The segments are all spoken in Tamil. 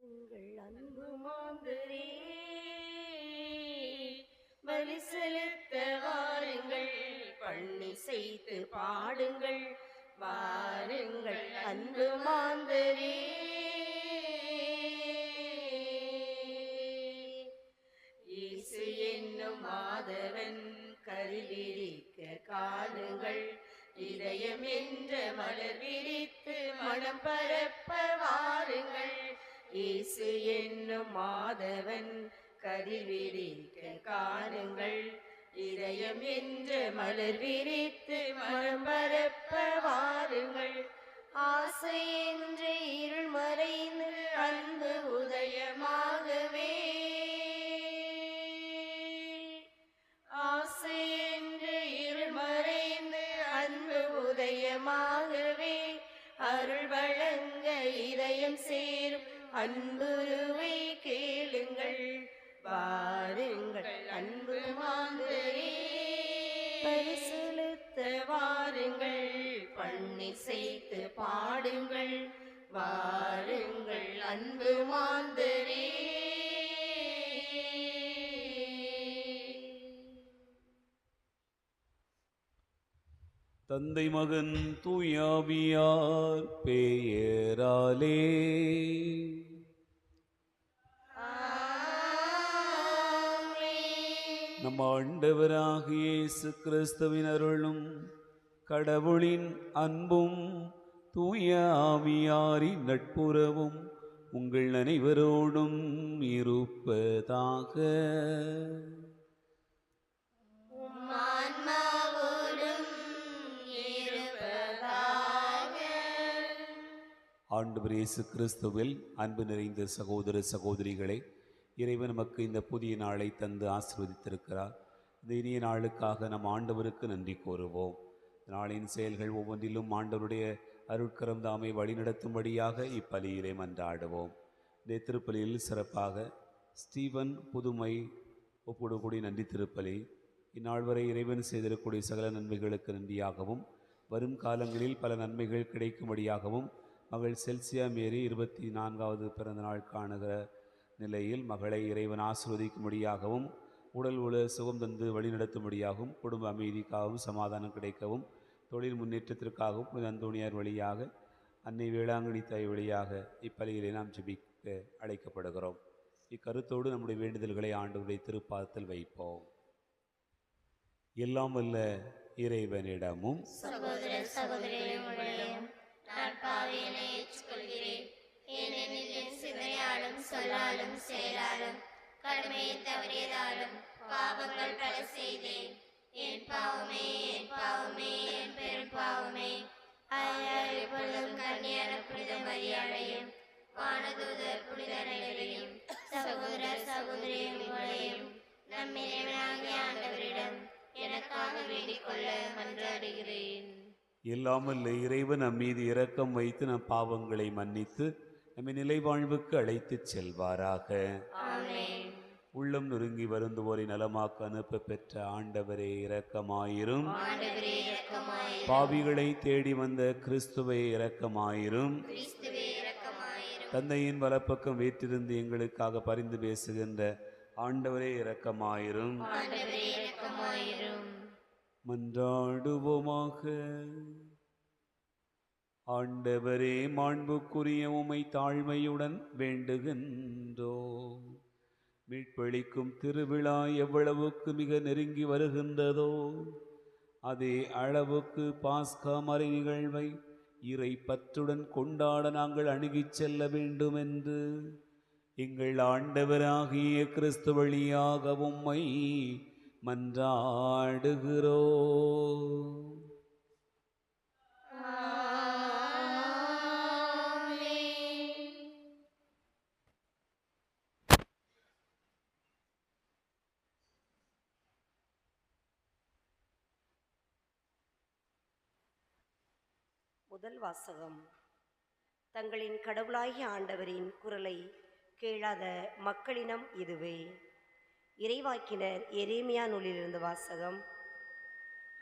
உங்கள் அன்பு மாந்தரே பலி செலுத்த வாருங்கள், பண்ணி செய்து பாடுங்கள், வாருங்கள் அன்பு மாந்தரே. இயேசு என்னும் மாதவன் கருவிரிக்க காணுங்கள், இதயம் என்ற மலர் விரித்து மனம் பரப்ப வாருங்கள். இயேசு என்னும் மாதவன் கருவிரிக்க காணுங்கள், இதயம் என்ற மலர் விரித்து மனம் பரப்ப வாருங்கள். ஆசை என்ற இருள் மறைந்து அன்பு உதயமாகவே, ஆசை என்ற இருள் மறைந்து அன்பு உதயமாகவே, அருள் வழங்க இதயம் சேரும் அன்புருவை கேளுங்கள், வாருங்கள் அன்பு மாந்தரே. பரிசுத்த வாருங்கள், பண்ணி செய்து பாடுங்கள், வாருங்கள் அன்பு மாந்தரே. தந்தை மகன் தூயாவியார் பெயராலே நம் ஆண்டவராகிய இயேசு கிறிஸ்துவின் அருளும் கடவுளின் அன்பும் தூய ஆவியாரின் நட்புறவும் உங்கள் அனைவரோடும் இருப்பதாக. ஆண்டவர் இயேசு கிறிஸ்துவில் அன்பு நிறைந்த சகோதர சகோதரிகளே, இறைவன் நமக்கு இந்த புதிய நாளை தந்து ஆசீர்வதித்திருக்கிறார். இந்த இனிய நாளுக்காக நம் ஆண்டவருக்கு நன்றி கூறுவோம். நாளின் செயல்கள் ஒவ்வொன்றிலும் ஆண்டவருடைய அருட்கரம் தாமை வழிநடத்தும்படியாக இப்பலியிலே மன்றாடுவோம். இந்த திருப்பலியில் சிறப்பாக ஸ்டீவன் புதுமை ஒப்புடக்கூடிய நன்றி திருப்பலி, இந்நாள் வரை இறைவன் செய்திருக்கக்கூடிய சகல நன்மைகளுக்கு நன்றியாகவும், வரும் காலங்களில் பல நன்மைகள் கிடைக்கும்படியாகவும், மகள் செல்சியா மேரி 24வது பிறந்த நாள் காணுகிற நிலையில் மகளை இறைவன் ஆசீர்வதிக்கும்படியாகவும், உடல் உல சுகம் தந்து வழிநடத்தும்படியாகவும், குடும்ப அமைதிக்காகவும் சமாதானம் கிடைக்கவும், தொழில் முன்னேற்றத்திற்காகவும் புனித அந்தோணியார் வழியாக, அன்னை வேளாங்கண்ணி தாய் வழியாக இப்பலியிலே நாம் ஜெபிக்க அழைக்கப்படுகிறோம். இக்கருத்தோடு நம்முடைய வேண்டுதல்களை ஆண்டவருடைய திருப்பாதத்தில் வைப்போம். எல்லாம் வல்ல இறைவனிடமும் சகோதர சகோதரிகளிடம் நான் பாவியனை ஏற்றுக்கொள்கிறேன். ஏனெனில் என் சிந்தனையாலும் சொல்லாலும் செயலாலும் கடமையை தவறியதாலும் பாவங்கள் பல செய்தேன். என் பாவமே, என் பாவமே, என் பெரும் பாவமே. எப்பொழுதும் கன்னியான புனித மரியாதையும் வானதூதர் புனித அனைவரையும் சகோதர சகோதரிகளையும் நம் இறைவனாகிய ஆண்டவரிடம் எனக்காக வேண்டிக் கொள்ள மன்றாடுகிறேன். இல்லாமல் இறைவன் நம் மீது இரக்கம் வைத்து நம் பாவங்களை மன்னித்து நம்மை நிலை வாழ்வுக்கு அழைத்து செல்வாராக. உள்ளம் நொறுங்கி வருந்துவோரை நலமாக்க அனுப்ப பெற்ற ஆண்டவரே இரக்கமாயிரும். பாவிகளை தேடி வந்த கிறிஸ்துவே இரக்கமாயிரும். தந்தையின் வலப்பக்கம் வீற்றிருந்து எங்களுக்காக பரிந்து பேசுகின்ற ஆண்டவரே இரக்கமாயிரும். மன்றாடுவோமாக. ஆண்டவரே, மாண்புக்குரிய உம்மை தாழ்மையுடன் வேண்டுகின்றோம். மீட்பளிக்கும் திருவிழா எவ்வளவுக்கு மிக நெருங்கி வருகின்றதோ அதே அளவுக்கு பாஸ்கா மறை நிகழ்வை இறை பற்றுடன் கொண்டாட நாங்கள் அணுகிச் செல்ல வேண்டும் என்று எங்கள் ஆண்டவராகிய கிறிஸ்து வழியாக உம்மை மன்றாடுகிறோ. முதல் வாசகம். தங்களின் கடவுளாகிய ஆண்டவரின் குரலை கேளாத மக்களினம் இதுவே. இறைவாக்கினர் எரேமியா நூலிலிருந்து வாசகம்.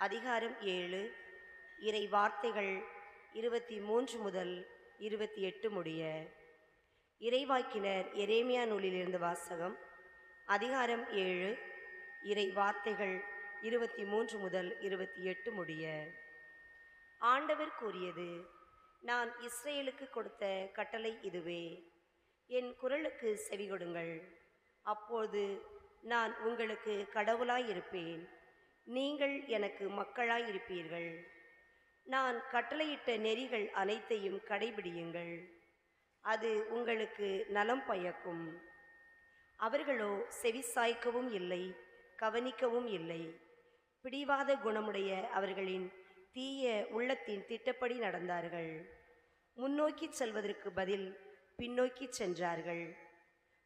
அதிகாரம் 7, இறை வார்த்தைகள் 23 முதல் 28 முடிய. இறைவாக்கினர் எரேமியா நூலிலிருந்து வாசகம். அதிகாரம் 7, இறை வார்த்தைகள் 23 முதல் 28 முடிய. ஆண்டவர் கூறியது: நான் இஸ்ரேலுக்கு கொடுத்த கட்டளை இதுவே. என் குரலுக்கு செவிகொடுங்கள். அப்போது நான் உங்களுக்கு கடவுளாயிருப்பேன், நீங்கள் எனக்கு மக்களாயிருப்பீர்கள். நான் கட்டளையிட்ட நெறிகள் அனைத்தையும் கடைபிடியுங்கள், அது உங்களுக்கு நலம் பயக்கும். அவர்களோ செவிசாய்க்கவும் இல்லை, கவனிக்கவும் இல்லை. பிடிவாத குணமுடைய அவர்களின் தீய உள்ளத்தின் திட்டப்படி நடந்தார்கள். முன்னோக்கி செல்வதற்கு பதில் பின்னோக்கி சென்றார்கள்.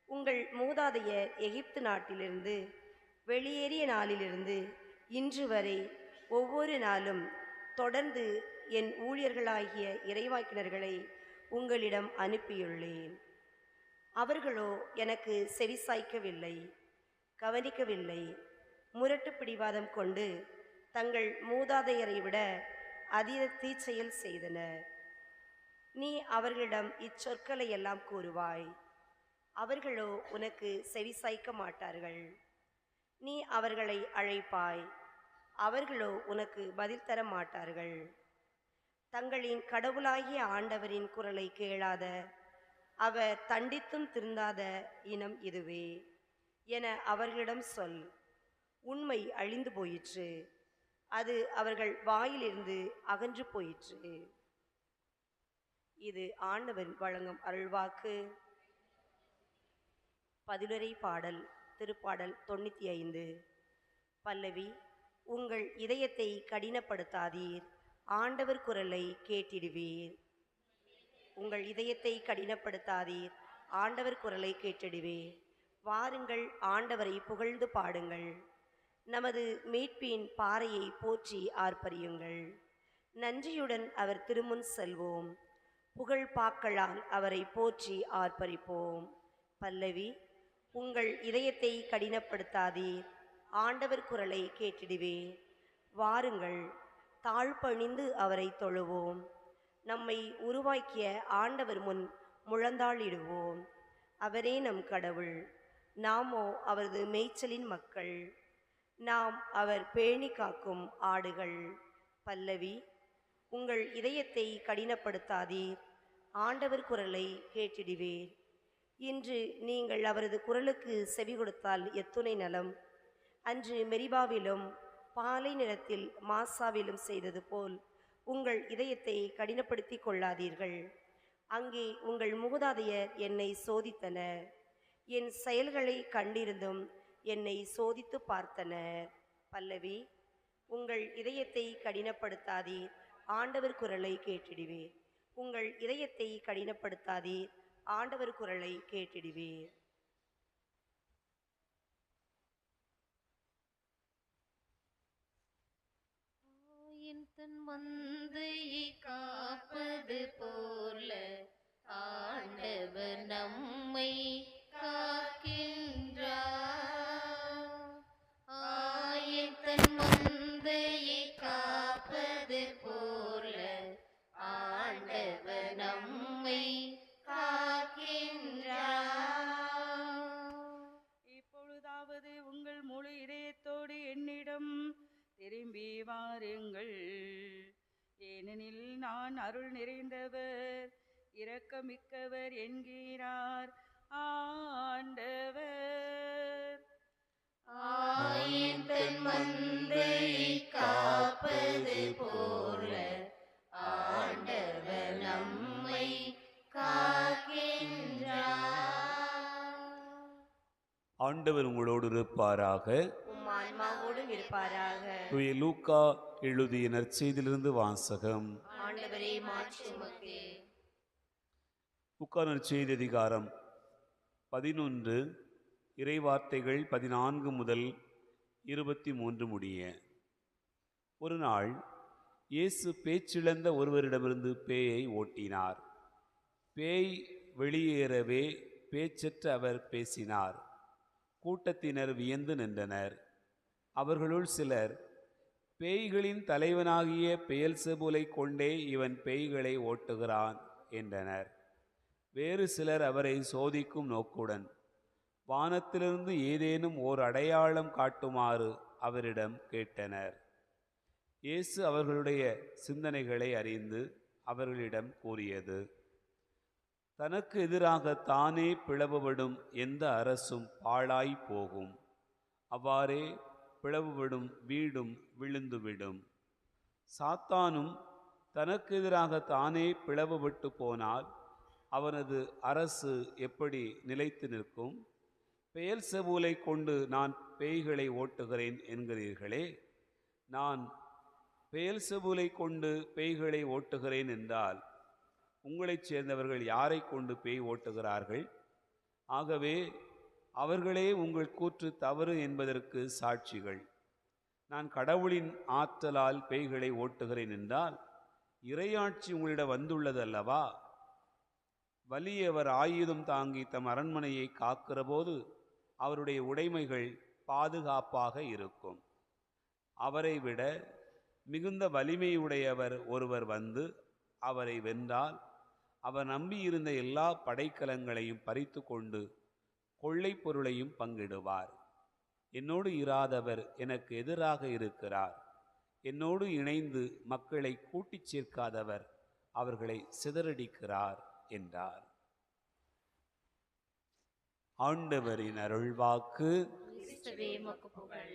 உங்கள் மூதாதையர் எகிப்து நாட்டிலிருந்து வெளியேறிய நாளிலிருந்து இன்று வரை ஒவ்வொரு நாளும் தொடர்ந்து என் ஊழியர்களாகிய இறைவாக்கினர்களை உங்களிடம் அனுப்பியுள்ளேன். அவர்களோ எனக்கு செவிசாய்க்கவில்லை, கவனிக்கவில்லை. முரட்டு பிடிவாதம் கொண்டு தங்கள் மூதாதையரை விட அதீத தீச்செயல் செய்தனர். நீ அவர்களிடம் இச்சொற்களை எல்லாம் கூறுவாய், அவர்களோ உனக்கு செவிசாய்க்க மாட்டார்கள். நீ அவர்களை அழைப்பாய், அவர்களோ உனக்கு பதில் தர மாட்டார்கள். தங்களின் கடவுளாகிய ஆண்டவரின் குரலை கேளாத, அவர் தண்டித்தும் திருந்தாத இனம் இதுவே என அவர்களிடம் சொல். உண்மை அழிந்து போயிற்று, அது அவர்கள் வாயிலிருந்து அகன்று போயிற்று. இது ஆண்டவர் வழங்கும் அருள்வாக்கு. பதிலுரை பாடல். திருப்பாடல் 95. பல்லவி. உங்கள் இதயத்தை கடினப்படுத்தாதீர், ஆண்டவர் குரலை கேட்டிடுவீர். உங்கள் இதயத்தை கடினப்படுத்தாதீர், ஆண்டவர் குரலை கேட்டிடுவீர். வாருங்கள், ஆண்டவரை புகழ்ந்து பாடுங்கள். நமது மீட்பின் பாறையை போற்றி ஆர்ப்பரியுங்கள். நன்றியுடன் அவர் திருமுன் செல்வோம், புகழ் பாக்களால் அவரை போற்றி ஆர்ப்பரிப்போம். பல்லவி. உங்கள் இதயத்தை கடினப்படுத்தாதீர், ஆண்டவர் குரலை கேட்டிடுவீர். வாருங்கள், தாழ்பணிந்து அவரை தொழுவோம். நம்மை உருவாக்கிய ஆண்டவர் முன் முழந்தாளிடுவோம். அவரே நம் கடவுள், நாமோ அவரது மேய்ச்சலின் மக்கள். நாம் அவர் பேணி காக்கும் ஆடுகள். பல்லவி. உங்கள் இதயத்தை கடினப்படுத்தாதீர், ஆண்டவர் குரலை கேட்டிடுவீர். இன்று நீங்கள் அவரது குரலுக்கு செவி கொடுத்தால் எத்துணை நலம். அன்று மெரிபாவிலும் பாலை நிலத்தில் மாசாவிலும் செய்தது போல் உங்கள் இதயத்தை கடினப்படுத்தி கொள்ளாதீர்கள். அங்கே உங்கள் மூதாதையர் என்னை சோதித்தனர், என் செயல்களை கண்டிருந்தும் என்னை சோதித்து பார்த்தனர். பல்லவி. உங்கள் இதயத்தை கடினப்படுத்தாதீர், ஆண்டவர் குரலை கேட்டிடுவீர். உங்கள் இதயத்தை கடினப்படுத்தாதீர், ஆண்டவர் குரலை கேட்டிடுவீர். தன் மந்தையை காப்பது போல ஆண்டவர் நம்மை காக்கின்றார். தன் மந்தையை காப்பது போல ஆண்டவர் நம்மை காக்கின்றார். இப்பொழுதாவது உங்கள் முழு இதயத்தோடு என்னிடம் திரும்பி வாருங்கள், ஏனெனில் நான் அருள் நிறைந்தவர், இரக்கமிக்கவர் என்கிறார் ஆண்டவர். தன் மந்தையை காப்பது போல ஆண்டவர் நம்மை காக்கின்றார். ஆண்டவர் உங்களோடு இருப்பாராக. உம் ஆன்மாவோடும் இருப்பாராக. தூய லூக்கா எழுதிய நற்செய்தியிலிருந்து வாசகம். ஆண்டவரே, மாட்சி உமக்கே. லூக்கா நற்செய்தி அதிகாரம் 11, இறைவார்த்தைகள் 14 முதல் 23 முடிய. ஒரு நாள் இயேசு பேச்சிழந்த ஒருவரிடமிருந்து பேயை ஓட்டினார். பேய் வெளியேறவே பேச்சற்ற அவர் பேசினார். கூட்டத்தினர் வியந்து நின்றனர். அவர்களுள் சிலர், பேய்களின் தலைவனாகிய பெயல்செபூலை கொண்டே இவன் பேய்களை ஓட்டுகிறான் என்றனர். வேறு சிலர் அவரை சோதிக்கும் நோக்குடன் வானத்திலிருந்து ஏதேனும் ஓர் அடையாளம் காட்டுமாறு அவரிடம் கேட்டனர். இயேசு அவர்களுடைய சிந்தனைகளை அறிந்து அவர்களிடம் கூறியது, தனக்கு எதிராக தானே பிளவுபடும் எந்த அரசும் பாழாய் போகும். அவ்வாறே பிளவுபடும் வீடும் விழுந்துவிடும். சாத்தானும் தனக்கு எதிராக தானே பிளவுபட்டு போனால் அவனது அரசு எப்படி நிலைத்து நிற்கும்? பெயல்செபூலை கொண்டு நான் பேய்களை ஓட்டுகிறேன் என்கிறீர்களே, நான் பெயல்செபூலை கொண்டு பேய்களை ஓட்டுகிறேன் என்றால் உங்களைச் சேர்ந்தவர்கள் யாரை கொண்டு பேய் ஓட்டுகிறார்கள்? ஆகவே அவர்களே உங்கள் கூற்று தவறு என்பதற்கு சாட்சிகள். நான் கடவுளின் ஆற்றலால் பேய்களை ஓட்டுகிறேன் என்றால் இறையாட்சி உங்களிடம் வந்துள்ளது அல்லவா? வலியவர் ஆயுதம் தாங்கி தம் அரண்மனையை காக்கிற போது அவருடைய உடைமைகள் பாதுகாப்பாக இருக்கும். அவரை விட மிகுந்த வலிமையுடையவர் ஒருவர் வந்து அவரை வென்றால் அவர் நம்பியிருந்த எல்லா படைக்கலங்களையும் பறித்து கொண்டு கொள்ளை பொருளையும் பங்கிடுவார். என்னோடு இராதவர் எனக்கு எதிராக இருக்கிறார். என்னோடு இணைந்து மக்களை கூட்டிச் சேர்க்காதவர் அவர்களை சிதறடிக்கிறார் என்றார். ஆண்டவரின் அருள்வாக்கு. கிறிஸ்துவே உமக்கு புகழ்.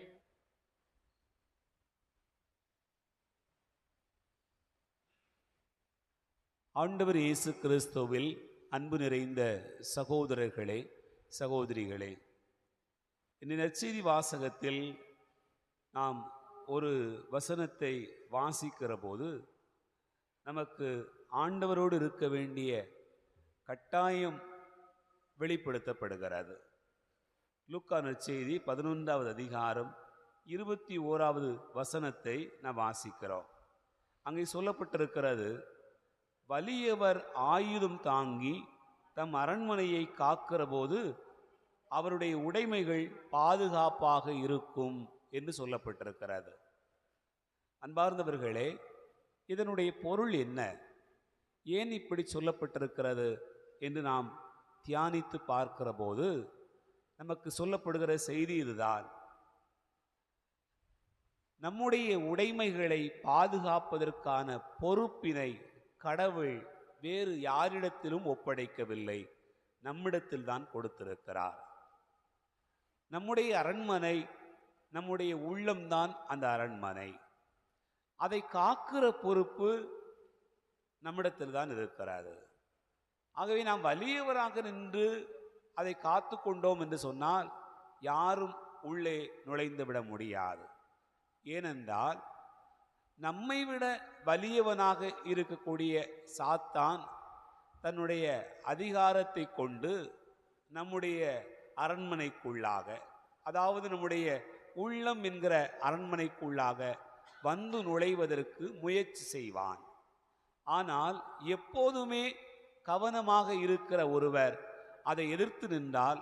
ஆண்டவர் இயேசு கிறிஸ்துவில் அன்பு நிறைந்த சகோதரர்களே, சகோதரிகளே, இந்த நற்செய்தி வாசகத்தில் நாம் ஒரு வசனத்தை வாசிக்கிற போது நமக்கு ஆண்டவரோடு இருக்க வேண்டிய கட்டாயம் வெளிப்படுத்தப்படுகிறது. லூக்கா நற்செய்தி 11வது அதிகாரம் 21வது வசனத்தை நாம் வாசிக்கிறோம். அங்கே சொல்லப்பட்டிருக்கிறது, வலியவர் ஆயுதம் தாங்கி தம் அரண்மனையை காக்கிற போது அவருடைய உடைமைகள் பாதுகாப்பாக இருக்கும் என்று சொல்லப்பட்டிருக்கிறது. அன்பார்ந்தவர்களே, இதனுடைய பொருள் என்ன? ஏன் இப்படி சொல்லப்பட்டிருக்கிறது என்று நாம் தியானித்து பார்க்கிற போது நமக்கு சொல்லப்படுகிற செய்தி இதுதான். நம்முடைய உடைமைகளை பாதுகாப்பதற்கான பொறுப்பினை கடவுள் வேறு யாரிடத்திலும் ஒப்படைக்கவில்லை, நம்மிடத்தில் தான் கொடுத்திருக்கிறார். நம்முடைய அரண்மனை, நம்முடைய உள்ளம்தான் அந்த அரண்மனை. அதை காக்கிற பொறுப்பு நம்மிடத்தில் தான் இருக்கிறது. ஆகவே நாம் வலியவராக நின்று அதை காத்து கொண்டோம் என்று சொன்னால் யாரும் உள்ளே நுழைந்து விட முடியாது. ஏனென்றால் நம்மை விட வலியவனாக இருக்கக்கூடிய சாத்தான் தன்னுடைய அதிகாரத்தை கொண்டு நம்முடைய அரண்மனைக்குள்ளாக, அதாவது நம்முடைய உள்ளம் என்கிற அரண்மனைக்குள்ளாக வந்து நுழைவதற்கு முயற்சி செய்வான். ஆனால் எப்போதுமே கவனமாக இருக்கிற ஒருவர் அதை எதிர்த்து நின்றால்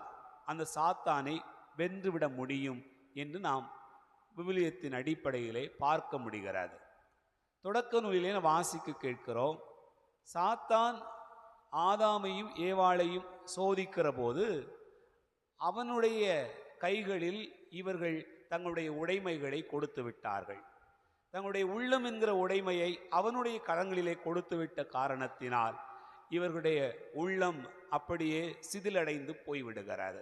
அந்த சாத்தானை வென்றுவிட முடியும் என்று நாம் விவிலியத்தின் அடிப்படையிலே பார்க்க முடிகிறது. தொடக்க நூலிலே வாசிக்க கேட்கிறோம், சாத்தான் ஆதாமையும் ஏவாளையும் சோதிக்கிற போது அவனுடைய கைகளில் இவர்கள் தங்களுடைய உடைமைகளை கொடுத்து விட்டார்கள். தங்களுடைய உள்ளம் என்கிற உடைமையை அவனுடைய கரங்களிலே கொடுத்துவிட்ட காரணத்தினால் இவர்களுடைய உள்ளம் அப்படியே சிதிலடைந்து போய்விடுகிறது.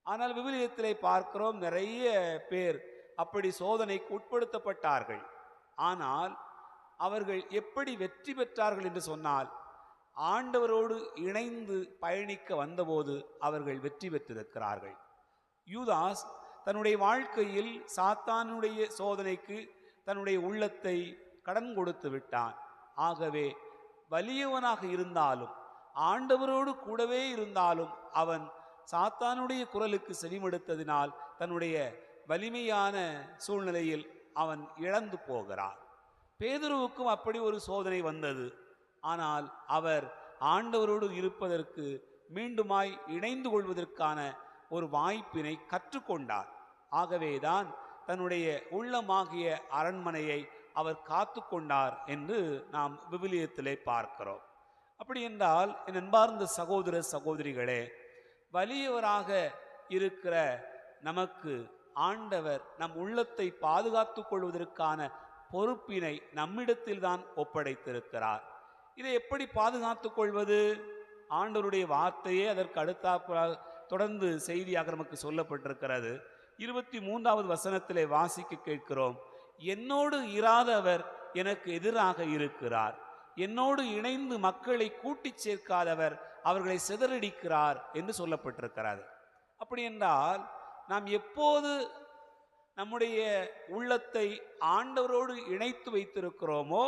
ஆனால் விவிலியத்திலே பார்க்கிறோம், நிறைய பேர் அப்படி சோதனைக்கு உட்படுத்தப்பட்டார்கள். ஆனால் அவர்கள் எப்படி வெற்றி பெற்றார்கள் என்று சொன்னால், ஆண்டவரோடு இணைந்து பயணிக்க வந்தபோது அவர்கள் வெற்றி பெற்றிருக்கிறார்கள். யூதாஸ் தன்னுடைய வாழ்க்கையில் சாத்தானுடைய சோதனைக்கு தன்னுடைய உள்ளத்தை கடன் கொடுத்து விட்டான். ஆகவே வலியவனாக இருந்தாலும் ஆண்டவரோடு கூடவே இருந்தாலும் அவன் சாத்தானுடைய குரலுக்கு செவிமடுத்ததினால் தன்னுடைய வலிமையான சூழ்நிலையில் அவன் இழந்து போகிறான். பேதுருவுக்கும் அப்படி ஒரு சோதனை வந்தது. ஆனால் அவர் ஆண்டவரோடு இருப்பதற்கு, மீண்டுமாய் இணைந்து கொள்வதற்கான ஒரு வாய்ப்பினை கற்றுக்கொண்டார். ஆகவேதான் தன்னுடைய உள்ளமாகிய அரண்மனையை அவர் காத்து கொண்டார் என்று நாம் விவிலியத்திலே பார்க்கிறோம். அப்படி என்றால் என் அன்பார்ந்த சகோதர சகோதரிகளே, வலியவராக இருக்கிற நமக்கு ஆண்டவர் நம் உள்ளத்தை பாதுகாத்துக் கொள்வதற்கான பொறுப்பினை நம்மிடத்தில் தான் ஒப்படைத்திருக்கிறார். இதை எப்படி பாதுகாத்துக் கொள்வது? ஆண்டவருடைய வார்த்தையே அதற்கு அடுத்த தொடர்ந்து செய்தியாக நமக்கு சொல்லப்பட்டிருக்கிறது. 23வது வசனத்திலே வாசிக்க கேட்கிறோம், என்னோடு இராதவர் எனக்கு எதிராக இருக்கிறார், என்னோடு இணைந்து மக்களை கூட்டிச் சேர்க்காதவர் அவர்களை சிதறடிக்கிறார் என்று சொல்லப்பட்டிருக்கிறது. அப்படி என்றால் நாம் எப்போது நம்முடைய உள்ளத்தை ஆண்டவரோடு இணைத்து வைத்திருக்கிறோமோ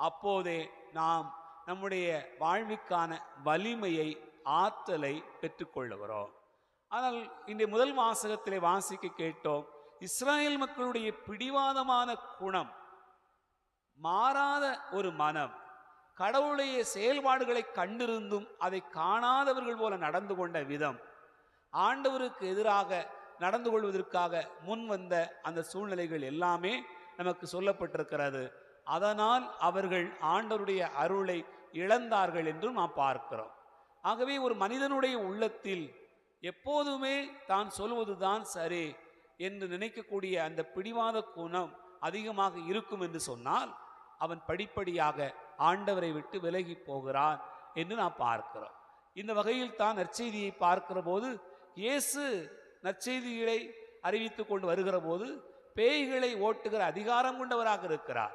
அப்போதே நாம் நம்முடைய வாழ்வுக்கான வலிமையை, ஆற்றலை பெற்றுக்கொள்ளுகிறோம். ஆனால் இன்றைய முதல் வாசகத்திலே வாசிக்க கேட்டோம், இஸ்ராயேல் மக்களுடைய பிடிவாதமான குணம், மாறாத ஒரு மனம், கடவுளுடைய செயல்பாடுகளை கண்டிருந்தும் அதை காணாதவர்கள் போல நடந்து கொண்ட விதம், ஆண்டவருக்கு எதிராக நடந்து கொள்வதற்காக முன் வந்த அந்த சூழ்நிலைகள் எல்லாமே நமக்கு சொல்லப்பட்டிருக்கிறது. அதனால் அவர்கள் ஆண்டவருடைய அருளை இழந்தார்கள் என்றும் நாம் பார்க்கிறோம். ஆகவே ஒரு மனிதனுடைய உள்ளத்தில் எப்போதுமே தான் சொல்வதுதான் சரி என்று நினைக்கக்கூடிய அந்த பிடிவாத குணம் அதிகமாக இருக்கும் என்று சொன்னால் அவன் படிப்படியாக ஆண்டவரை விட்டு விலகி போகிறான் என்று நாம் பார்க்கிறோம். இந்த வகையில் தான் நற்செய்தியை பார்க்கிற போது இயேசு நற்செய்திகளை அறிவித்து கொண்டு வருகிற போது பேய்களை ஓட்டுகிற அதிகாரம் கொண்டவராக இருக்கிறார்.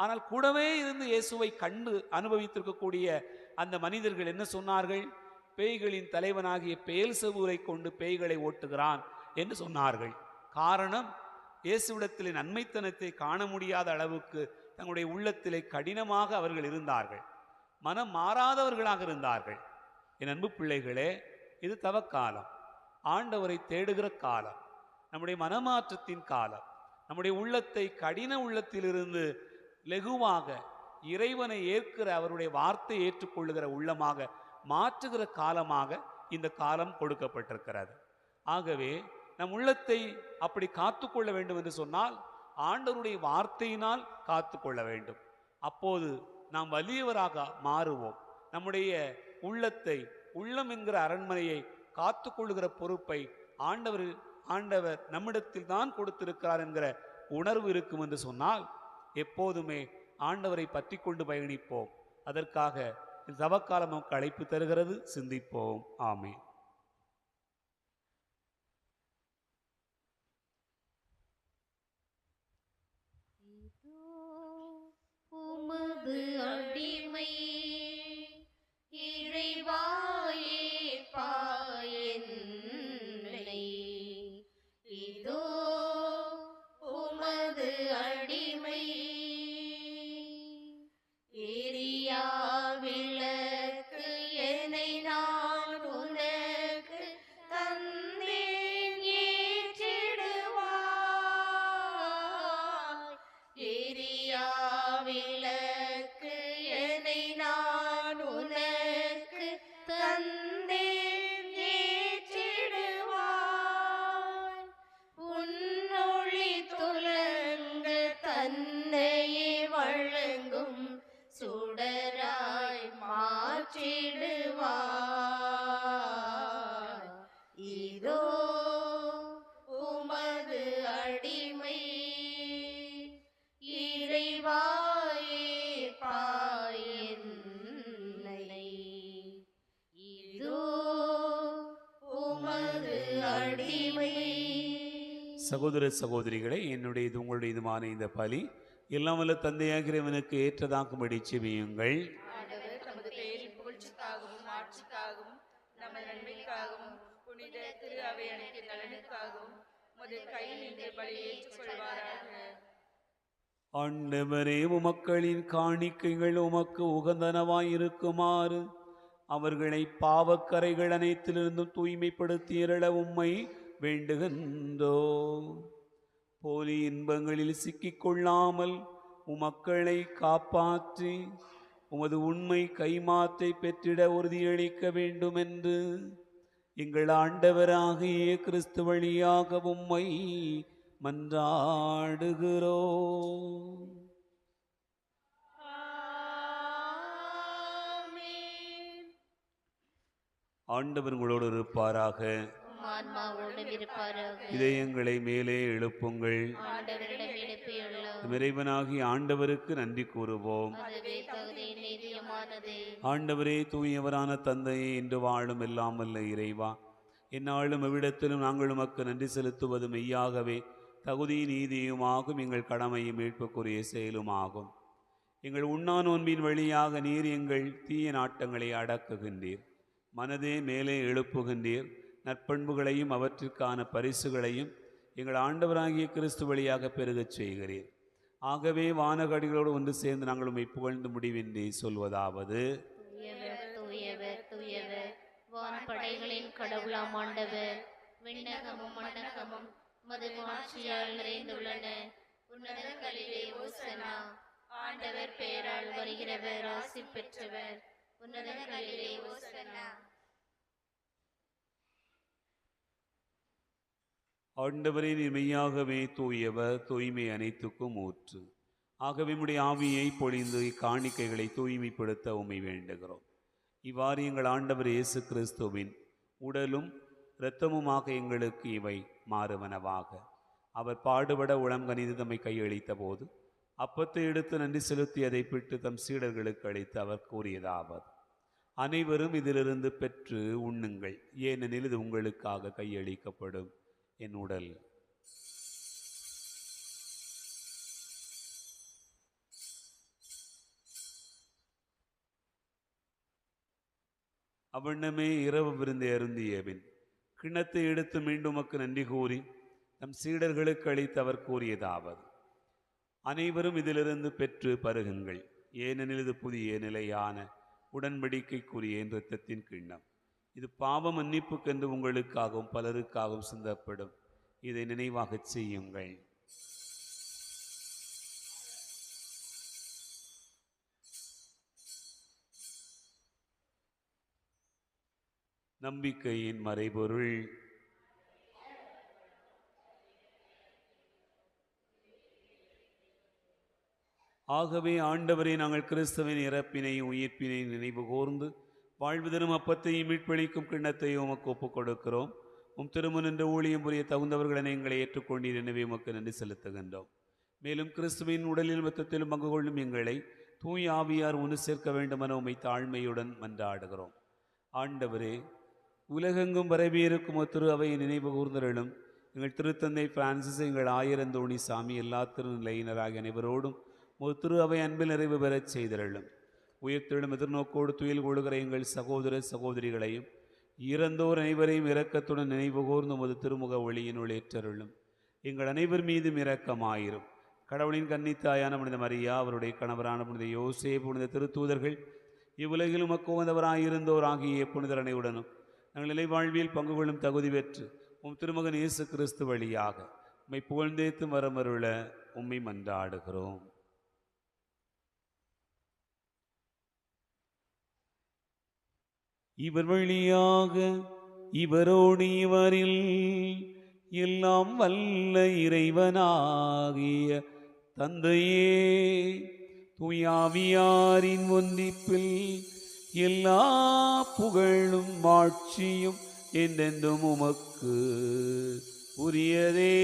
ஆனால் கூடவே இருந்து இயேசுவை கண்டு அனுபவித்திருக்கக்கூடிய அந்த மனிதர்கள் என்ன சொன்னார்கள்? பேய்களின் தலைவனாகிய பெயல்செபூலை கொண்டு பேய்களை ஓட்டுகிறான் என்று சொன்னார்கள். காரணம், இயேசுவிடத்திலே நன்மைத்தனத்தை காண முடியாத அளவுக்கு தங்களுடைய உள்ளத்திலே கடினமாக அவர்கள் இருந்தார்கள், மனம் மாறாதவர்களாக இருந்தார்கள். என் அன்பு பிள்ளைகளே, இது தவக்காலம், ஆண்டவரை தேடுகிற காலம், நம்முடைய மனமாற்றத்தின் காலம். நம்முடைய உள்ளத்தை கடின உள்ளத்திலிருந்து லெகுவாக இறைவனை ஏற்கிற, அவருடைய வார்த்தை ஏற்றுக்கொள்ளுகிற உள்ளமாக மாற்றுகிற காலமாக இந்த காலம் கொடுக்கப்பட்டிருக்கிறது. ஆகவே நம் உள்ளத்தை அப்படி காத்துக்கொள்ள வேண்டும் என்று சொன்னால் ஆண்டவருடைய வார்த்தையினால் காத்து கொள்ள வேண்டும். அப்போது நாம் வலியவராக மாறுவோம். நம்முடைய உள்ளத்தை, உள்ளம் என்கிற அரண்மனையை காத்து கொள்ளுகிற பொறுப்பை ஆண்டவர் நம்மிடத்தில் தான் கொடுத்திருக்கிறார் என்கிற உணர்வு இருக்கும் என்று சொன்னால் எப்போதுமே ஆண்டவரை பற்றி கொண்டு பயணிப்போம். அதற்காக இந்த தவக்காலம் நமக்கு அழைப்பு தருகிறது. சிந்திப்போம். ஆமென். உமது அடிமை இறைவாயே பாயன்னை, இதோ உமது அடிமை எரியா விளக்கு என்னை நான் உனக்கு தந்தேன் ஏற்றிடுவாய். எரியா விளக்கு என்னை நான் உனக்கு தந்தேன் ஏற்றிடுவாய். உன்னொளி துலங்க தன்னையே வழங்கும் சுடராய் மாற்றிடுவாய். இதோ உமது அடிமை இறைவாயே பாயன்னை, இதோ உமது அடிமை. சகோதர சகோதரிகளே, என்னுடையது உங்களுடையதுமான இந்த பலி எல்லாம் வல்ல தந்தையாகிறவனுக்கு ஏற்றதாக்கும்படி செவியுங்கள். ஆண்டவர் தமது பெயரின் புகழ்ச்சிக்காகவும் ஆட்சிக்காகவும் நமது நன்மைக்காகவும் புனித திரு அவை அனைத்து நலனுக்காகவும் உமது கையில் நின்று பலி ஏற்றுக்கொள்வாராக. ஆண்டவரே, உமக்களின் காணிக்கைகள் உமக்கு உகந்தனவாயிருக்குமாறு அவர்களை பாவக்கரைகள் அனைத்திலிருந்தும் தூய்மைப்படுத்தியருள உம்மை வேண்டுகின்றோ. போலி இன்பங்களில் சிக்கிக்கொள்ளாமல் உமக்களை காப்பாற்றி உமது உண்மை கைமாற்றை பெற்றிட உறுதியளிக்க வேண்டுமென்று எங்கள் ஆண்டவராகிய கிறிஸ்து வழியாக உம்மை மன்றாடுகிறோம். ஆமென். ஆண்டவர் உங்களோடு இருப்பாராக. உம் ஆன்மாவோடும் இருப்பாராக. இதயங்களை மேலே எழுப்புங்கள். ஆண்டவரிடம் எழுப்பியுள்ளோம். இறைவனாகி ஆண்டவருக்கு நன்றி கூறுவோம். அதுவே தகுதி நீதியமானது. ஆண்டவரே, தூயவரான தந்தையே, இன்று வாழும் எல்லாம் வல்ல இறைவா, எந்நாளும் எவ்விடத்திலும் நாங்கள் உமக்கு நன்றி செலுத்துவது மெய்யாகவே தகுதி நீதியுமாகும், எங்கள் கடமையும் மீட்புக்குரிய செயலுமாகும். எங்கள் உண்ணா நோன்பின் வழியாக நீர் எங்கள் தீய நாட்டங்களை அடக்குகின்றீர், மனதே மேலே எழுப்புகின்றீர், நற்பண்புகளையும் அவற்றிற்கான பரிசுகளையும் எங்கள் ஆண்டவராகிய கிறிஸ்து வழியாக பெருகச் செய்கிறீர். ஆகவே வானகடிகளோடு ஒன்று சேர்ந்து நாங்கள் உம்மை புகழ்ந்து முடிவின்றி சொல்வதாவது: தூயவர், தூயவர், தூயவர், வான்படைகளின் கடவுளாம் ஆண்டவர். விண்ணகமும் மண்ணகமும் மது மாட்சியால் நிறைந்துள்ளன. உன்னதங்களிலே ஓசன்னா. ஆண்டவர் பெயரால் வருகிறவர் ஆசி பெற்றவர். உன்னதங்களிலே ஓசன்னா. ஆண்டவரே, நீர் மெய்யாகவே தூயவர், தூய்மை அனைத்துக்கும் ஊற்று. ஆகவே உம்முடைய ஆவியை பொழிந்து இக்காணிக்கைகளை தூய்மைப்படுத்த உம்மை வேண்டுகிறோம். இவ்வாறு எங்கள் ஆண்டவர் இயேசு கிறிஸ்துவின் உடலும் இரத்தமுமாக எங்களுக்கு இவை மாறுவனவாக. அவர் பாடுபட உளம் கனிந்து தம்மை கையளித்த போது அப்பத்தை எடுத்து நன்றி செலுத்தி அதை பிட்டு தம் சீடர்களுக்கு அளித்து அவர் கூறியதாவது: அனைவரும் இதிலிருந்து பெற்று உண்ணுங்கள், ஏனெனில் இது உங்களுக்காக கையளிக்கப்படும் என் உடல். அவ்வண்ணமே இரவு விருந்தை அருந்தியபின் கிண்ணத்தை எடுத்து மீண்டும் உமக்கு நன்றி கூறி தம் சீடர்களுக்கு அளித்து அவர் கூறியதாவது: அனைவரும் இதிலிருந்து பெற்று பருகுங்கள், ஏனெனில் இது புதிய நிலையான உடன்படிக்கைக்குரிய என் இரத்தத்தின் கிண்ணம். இது பாவ மன்னிப்புக்கென்று உங்களுக்காகவும் பலருக்காகவும் சிந்தப்படும். இதை நினைவாகச் செய்யுங்கள். நம்பிக்கையின் மறைபொருள். ஆகவே ஆண்டவரே, நாங்கள் கிறிஸ்துவின் இறப்பினையும் உயிர்ப்பினையும் நினைவு கூர்ந்து வாழ்வு தரும் அப்பத்தையும் மீட்பளிக்கும் கிண்ணத்தையும் உமக்கு ஒப்புக் கொடுக்கிறோம். உம் திருமண என்ற ஊழியம் புரிய தகுந்தவர்களை எங்களை ஏற்றுக்கொண்டீர், எனவே உமக்கு நன்றி செலுத்துகின்றோம். மேலும் கிறிஸ்துவின் உடலில் மொத்தத்திலும் பங்கு கொள்ளும் எங்களை தூய் ஆவியார் ஒன்று சேர்க்க வேண்டுமென உம்மை தாழ்மையுடன் மன்றாடுகிறோம். ஆண்டவரே, உலகெங்கும் பரவியிருக்கும் திரு அவையை நினைவு கூர்ந்தருளும். எங்கள் திருத்தந்தை பிரான்சிஸ், எங்கள் ஆயிரந்தோணி சாமி, எல்லா திருநிலையினராகிய அனைவரோடும் ஒரு திரு அவை அன்பில் நிறைவு பெறச் செய்தருளும். உயிர்த்தெழும் எதிர்நோக்கோடு துயில் கொள்கிற எங்கள் சகோதர சகோதரிகளையும் இறந்தோர் அனைவரையும் இரக்கத்துடன் நினைவு கூர்ந்து உமது திருமுக ஒளியினுள் ஏற்றருளும். எங்கள் அனைவர் மீதும் இரக்கமாயிரும். கடவுளின் கன்னித்தாயான புனித மரியா, அவருடைய கணவரான புனித யோசேப்பு, புனித திருத்தூதர்கள், இவ்வுலகில் உமக்கு உகந்தவராயிருந்தோர் ஆகிய புனிதர் அனைவருடனும் நாங்கள் நிலை வாழ்வியல் பங்கு கொள்ளும் தகுதி பெற்று உம் திருமகன் இயேசு கிறிஸ்து வழியாக உம்மை புகழ்ந்தேத்து மரமருள உம்மை மன்றாடுகிறோம். இவர் வழியாக இவரோடு இவரில் எல்லாம் வல்ல இறைவனாகிய தந்தையே, தூயாவியாரின் ஒன்றிப்பில் எல்லா புகழும் ஆட்சியும் என்றென்றும் உமக்கு உரியதே.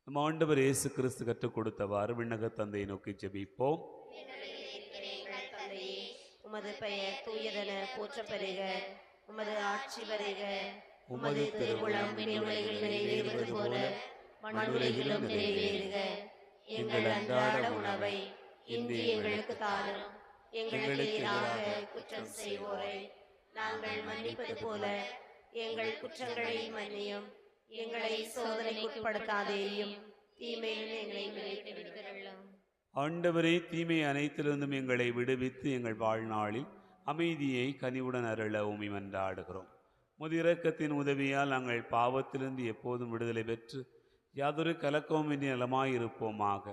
நம் ஆண்டவர் இயேசு கிறிஸ்து கற்றுக் கொடுத்தவாறு விண்ணக தந்தையை நோக்கி ஜெபிப்போம். உமது பெயர் தூயதென போற்றப் பெறுக. உமது ஆட்சி வருக. உமது திருவுளம் விண்ணுலகில் நிறைவேறுவது போல மண்ணுலகிலும் நிறைவேறுக. எங்கள் அன்றாட உணவை இன்று எங்களுக்கு தாரும். எங்களுக்கு எதிராக குற்றம் செய்வோரை நாங்கள் மன்னிப்பது போல எங்கள் குற்றங்களை மன்னியும். எங்களை சோதனைக்குட்படுத்தாதேயும், தீமையில் எங்களை விடுவித்தருளும். ஆண்டவரே, தீமை அனைத்திலிருந்தும் எங்களை விடுவித்து எங்கள் வாழ்நாளில் அமைதியை கனிவுடன் அருள உம்மை மன்றாடுகிறோம். முது இரக்கத்தின் உதவியால் நாங்கள் பாவத்திலிருந்து எப்போதும் விடுதலை பெற்று யாதொரு கலக்கமுமின்றி நலமாயிருப்போமாக.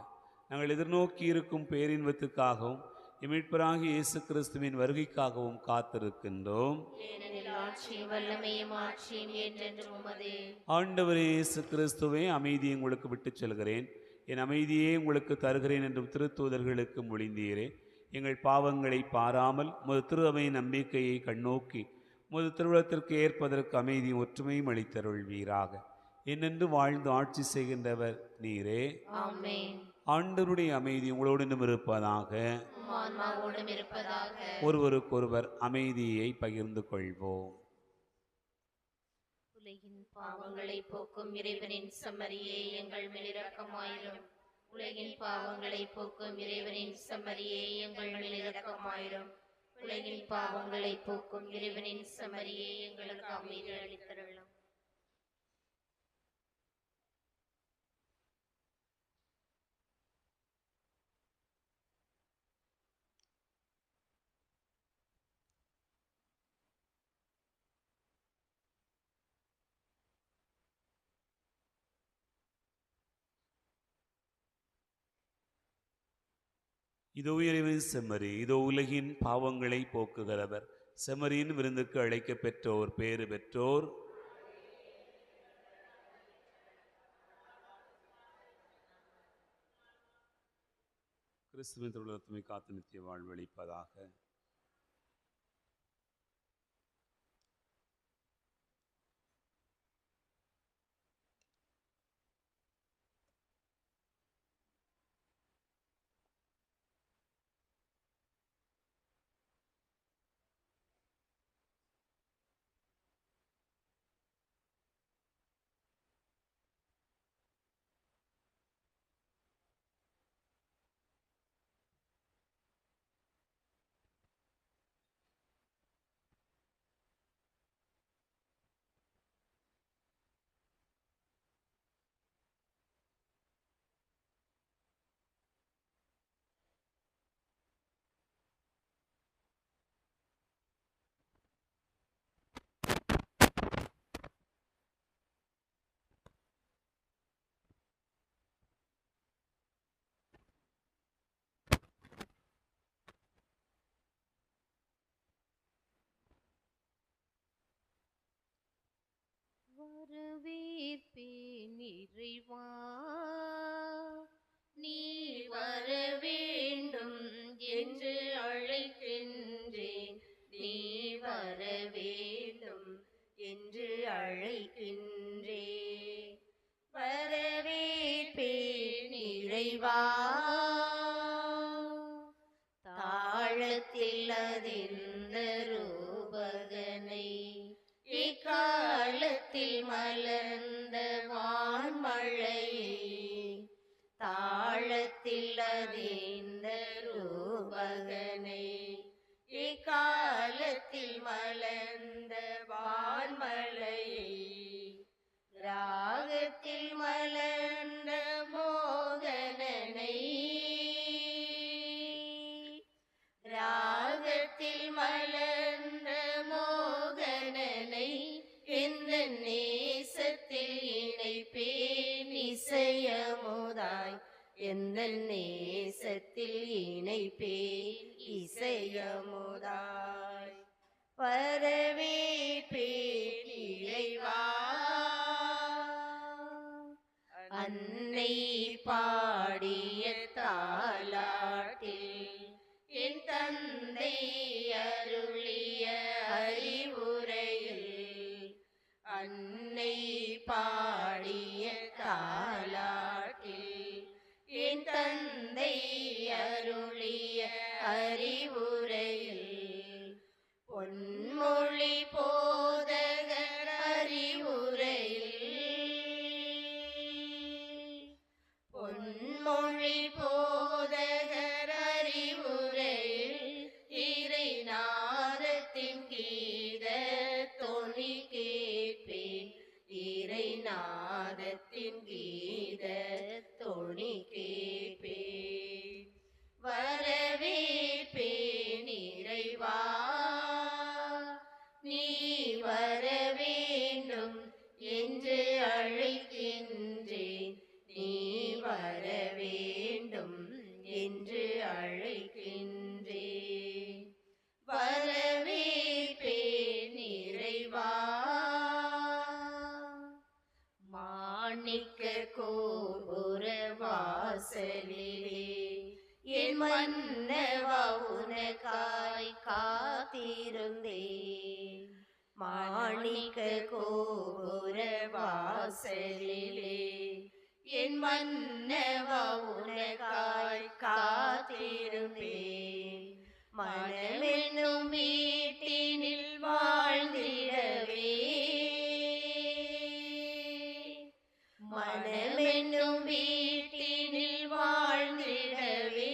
நாங்கள் எதிர்நோக்கி இருக்கும் பேரின்பத்துக்காகவும் மீட்பராகிய இயேசு கிறிஸ்துவின் வருகைக்காகவும் காத்திருக்கின்றோம். ஏனெனில் ஆட்சியும் வல்லமையும் ஆட்சியும் என்றென்றும் உமதே. ஆண்டவரே இயேசு கிறிஸ்துவே, அமைதியை உங்களுக்கு விட்டுச் செல்கிறேன், என் அமைதியே உங்களுக்கு தருகிறேன் என்றும் திருத்தூதர்களுக்கு மொழிந்தீரே. எங்கள் பாவங்களை பாராமல் உமது திரு அவையின் நம்பிக்கையை கண்ணோக்கி உமது திருவுளத்திற்கு ஏற்பதற்கு அமைதியும் ஒற்றுமையும் அளித்தருள்வீராக. என்னென்று வாழ்ந்து ஆட்சி செய்கின்றவர் நீரே. ஆமென். ஆண்டவருடைய அமைதி உங்களோடு இருப்பதாக. உம் ஆன்மாவோடும் இருப்பதாக. ஒருவருக்கொருவர் அமைதியை பகிர்ந்து கொள்வோம். உலகின் பாவங்களை போக்கும் இறைவனின் செம்மறியே, எங்கள் மேல் இரக்கமாயிரும். உலகின் பாவங்களை போக்கும் இறைவனின் செம்மறியே, எங்கள் மேல் இரக்கமாயிரும். உலகின் பாவங்களை போக்கும் இறைவனின் செம்மறியே, எங்களுக்கு அமைதி அளித்தருளும். இதோ இறைவன் செம்மறி, இதோ உலகின் பாவங்களை போக்குகிறவர். செம்மறியின் விருந்துக்கு அழைக்க பெற்றோர் பேறு பெற்றோர். கிறிஸ்துவின் திருவுளத்துமை காத்து நித்திய வாழ்வளிப்பதாக. வரவேற்பேன் இறைவா, நீ வர வேண்டும் என்று அழைக்கின்றேன். நீ வர வேண்டும் என்று அழைக்கின்றேன். வரவேற்பேன் இறைவா, தாழத்தில் அதிர்ந்த ரூபகனை, இக்காலத்தில் மலர்ந்த வான்மழையை, தாழத்தில் அதிர்ந்த ரூபகனை, இக்காலத்தில் மலர்ந்த வான்மழையை, ராகத்தில் மலர்ந்த மோகனனை, ராகத்தில் மலர்ந்த மோகனனை, இந்த நேசத்தில் இணைப்பேன் இசையமுதாய். எந்த நேசத்தில் இணைப்பேன் இசையமுதாய். வரவேற்பேன் இறைவா, அன்னை பாடிய தாலாட்டில் என் தந்தை அருளிய அறிவுரையில், அன்னை பாடிய தாலாட்டில் என் தந்தை அருளிய அறிவுரையில், பொன்மொழி போதகர் அறிவுரையில், பொன்மொழி போதகர் அறிவுரையில், இறைநாதத்தின் கீத தொனி கேட்பேன். இறைநாதத்தின் கீத தொனி கேட்பேன். வரவேற்பேன் காத்திருந்தேன். மாணிக்க கோபுர வாசலிலே என் மன்னவா உனக்காய் காத்திருந்தேன். மனமென்னும் வீட்டினில் வாழ்ந்திடவே, மனமென்னும் வீட்டினில் வாழ்ந்திடவே,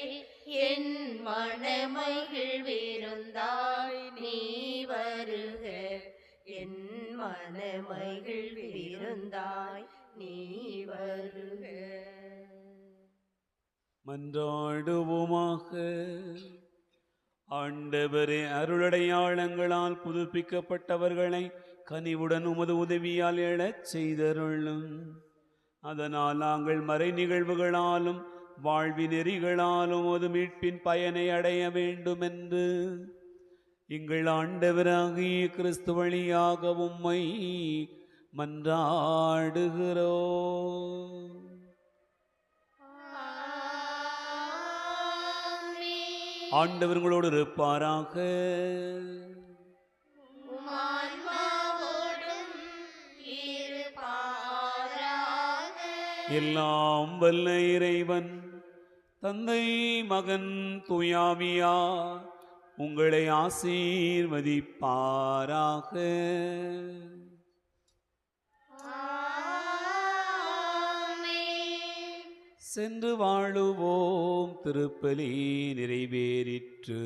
என் மனமகிழ் விருந்தாய் நீ வருக. என் மனமகிழ் விருந்தாய் நீ வருக. மன்றாடுவோமாக. ஆண்டவரே, அருளடையாளங்களால் புதுப்பிக்கப்பட்டவர்களை கனிவுடன் உமது உதவியால் எழச் செய்தருளும். அதனால் நாங்கள் மறை நிகழ்வுகளாலும் வாழ்வி நெறிகளாலும் உமது மீட்பின் பயனை அடைய வேண்டும் என்று எங்கள் ஆண்டவராகிய கிறிஸ்து வழியாக உம்மை மன்றாடுகிறோம். ஆண்டவர் உங்களோடு இருப்பாராக. எல்லாம் வல்ல இறைவன் தந்தை, மகன், தூயாவியார் உங்களை ஆசீர்வதிப்பாராக. சென்று வாழுவோம். திருப்பலி நிறைவேறிற்று.